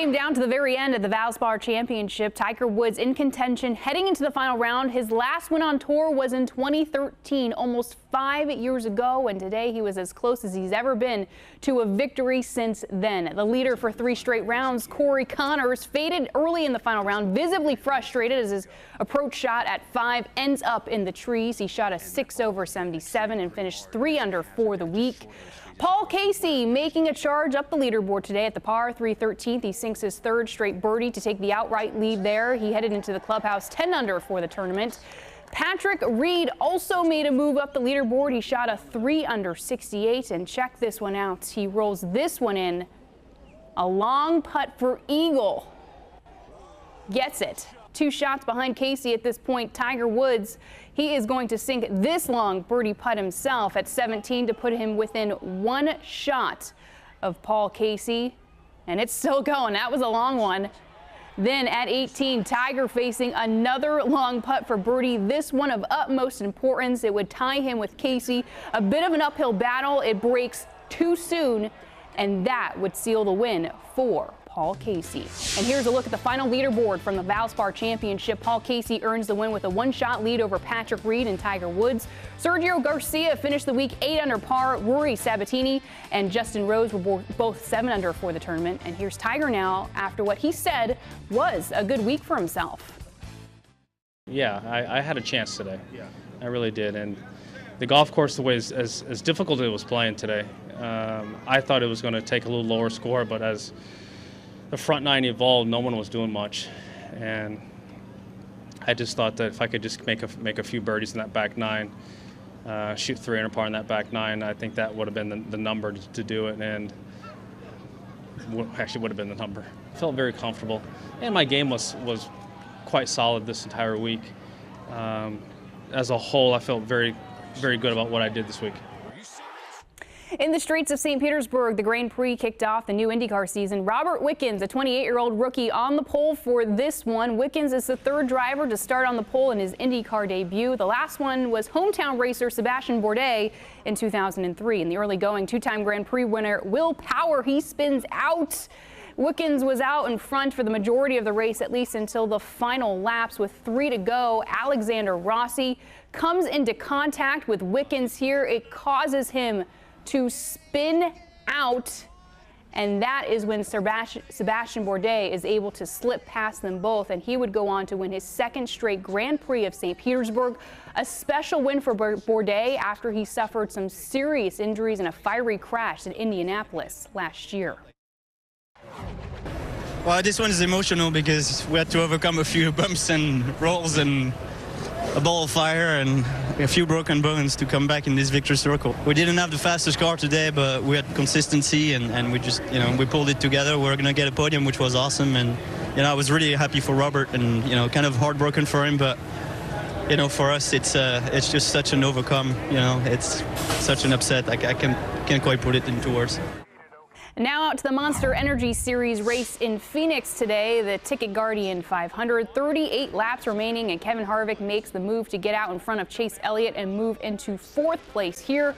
came down to the very end of the Valspar Championship. Tiger Woods in contention heading into the final round. His last win on tour was in 2013, almost 5 years ago, and today he was as close as he's ever been to a victory since then. The leader for 3 straight rounds, Corey Connors, faded early in the final round, visibly frustrated as his approach shot at 5 ends up in the trees. He shot a 6 over 77 and finished 3 under for the week. Paul Casey making a charge up the leaderboard today at the par 313th. He sinks his 3rd straight birdie to take the outright lead there. He headed into the clubhouse 10 under for the tournament. Patrick Reed also made a move up the leaderboard. He shot a 3 under 68, and check this one out. He rolls this one in. A long putt for eagle. Gets it. 2 shots behind Casey at this point. Tiger Woods, he is going to sink this long birdie putt himself at 17 to put him within 1 shot of Paul Casey. And it's still going. That was a long one. Then at 18, Tiger facing another long putt for birdie. This one of utmost importance. It would tie him with Casey. A bit of an uphill battle. It breaks too soon, and that would seal the win for Paul Casey. And here's a look at the final leaderboard from the Valspar Championship. Paul Casey earns the win with a 1-shot lead over Patrick Reed and Tiger Woods. Sergio Garcia finished the week 8 under par. Rory Sabatini and Justin Rose were both 7 under for the tournament. And here's Tiger now after what he said was a good week for himself. Yeah, I had a chance today. Yeah, I really did. And the golf course, the way as difficult as it was playing today, I thought it was going to take a little lower score, but as the front 9 evolved, no one was doing much, and I just thought that if I could just make a few birdies in that back 9, shoot 3 under par in that back 9, I think that would have been the number to do it, and actually would have been the number. I felt very comfortable, and my game was quite solid this entire week. As a whole, I felt very, very good about what I did this week. In the streets of St. Petersburg, the Grand Prix kicked off the new IndyCar season. Robert Wickens, a 28-year-old rookie, on the pole for this one. Wickens is the 3rd driver to start on the pole in his IndyCar debut. The last one was hometown racer Sebastian Bourdais in 2003. In the early going, 2-time Grand Prix winner Will Power, he spins out. Wickens was out in front for the majority of the race, at least until the final laps. With 3 to go, Alexander Rossi comes into contact with Wickens here. It causes him to spin out, and that is when Sebastian Bourdais is able to slip past them both, and he would go on to win his 2nd straight Grand Prix of St. Petersburg. A special win for Bourdais after he suffered some serious injuries in a fiery crash in Indianapolis last year. Well, this one is emotional because we had to overcome a few bumps and rolls and a ball of fire and a few broken bones to come back in this victory circle. We didn't have the fastest car today, but we had consistency and we just, we pulled it together. We were going to get a podium, which was awesome. And, I was really happy for Robert and, kind of heartbroken for him. But, for us, it's just such an overcome. It's such an upset. I can't quite put it into words. Now out to the Monster Energy Series race in Phoenix today. The Ticket Guardian 500, 38 laps remaining, and Kevin Harvick makes the move to get out in front of Chase Elliott and move into 4th place here.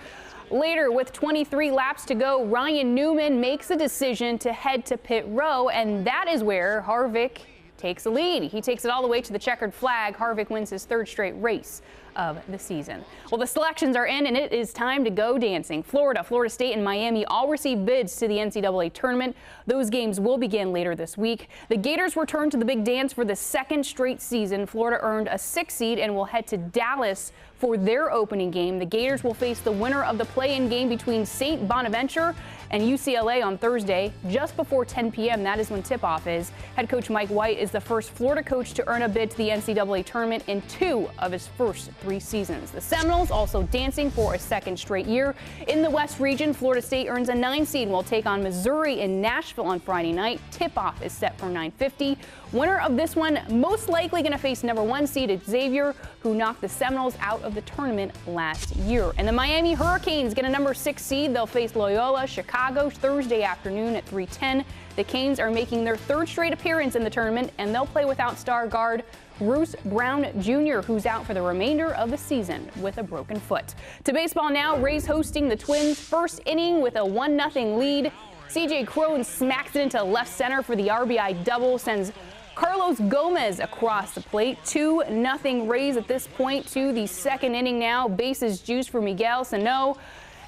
Later, with 23 laps to go, Ryan Newman makes a decision to head to pit row, and that is where Harvick takes the lead. He takes it all the way to the checkered flag. Harvick wins his 3rd straight race of the season. Well, the selections are in, and it is time to go dancing. Florida, Florida State, and Miami all receive bids to the NCAA tournament. Those games will begin later this week. The Gators return to the big dance for the 2nd straight season. Florida earned a 6th seed and will head to Dallas for their opening game. The Gators will face the winner of the play-in game between St. Bonaventure and UCLA on Thursday, just before 10 p.m. That is when tip-off is. Head coach Mike White is the first Florida coach to earn a bid to the NCAA tournament in 2 of his first 3 seasons. The Seminoles also dancing for a 2nd straight year. In the West region, Florida State earns a 9 seed and will take on Missouri in Nashville on Friday night. Tip-off is set for 9:50. Winner of this one most likely going to face number 1 seed Xavier, who knocked the Seminoles out of the tournament last year. And the Miami Hurricanes get a number 6 seed. They'll face Loyola Chicago Thursday afternoon at 3:10. The Canes are making their 3rd straight appearance in the tournament, and they'll play without star guard Bruce Brown Jr., who's out for the remainder of the season with a broken foot. To baseball now, Rays hosting the Twins. First inning with a 1-0 lead. C.J. Crone smacks it into left center for the RBI double, sends Carlos Gomez across the plate. 2-0 Rays at this point to the second inning now. Bases juiced for Miguel Sano.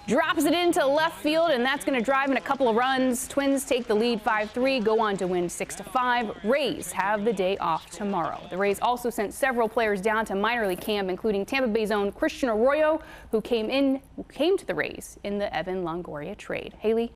Drops it into left field, and that's going to drive in a couple of runs. Twins take the lead 5-3, go on to win 6-5. Rays have the day off tomorrow. The Rays also sent several players down to minor league camp, including Tampa Bay's own Christian Arroyo, who came to the Rays in the Evan Longoria trade. Haley?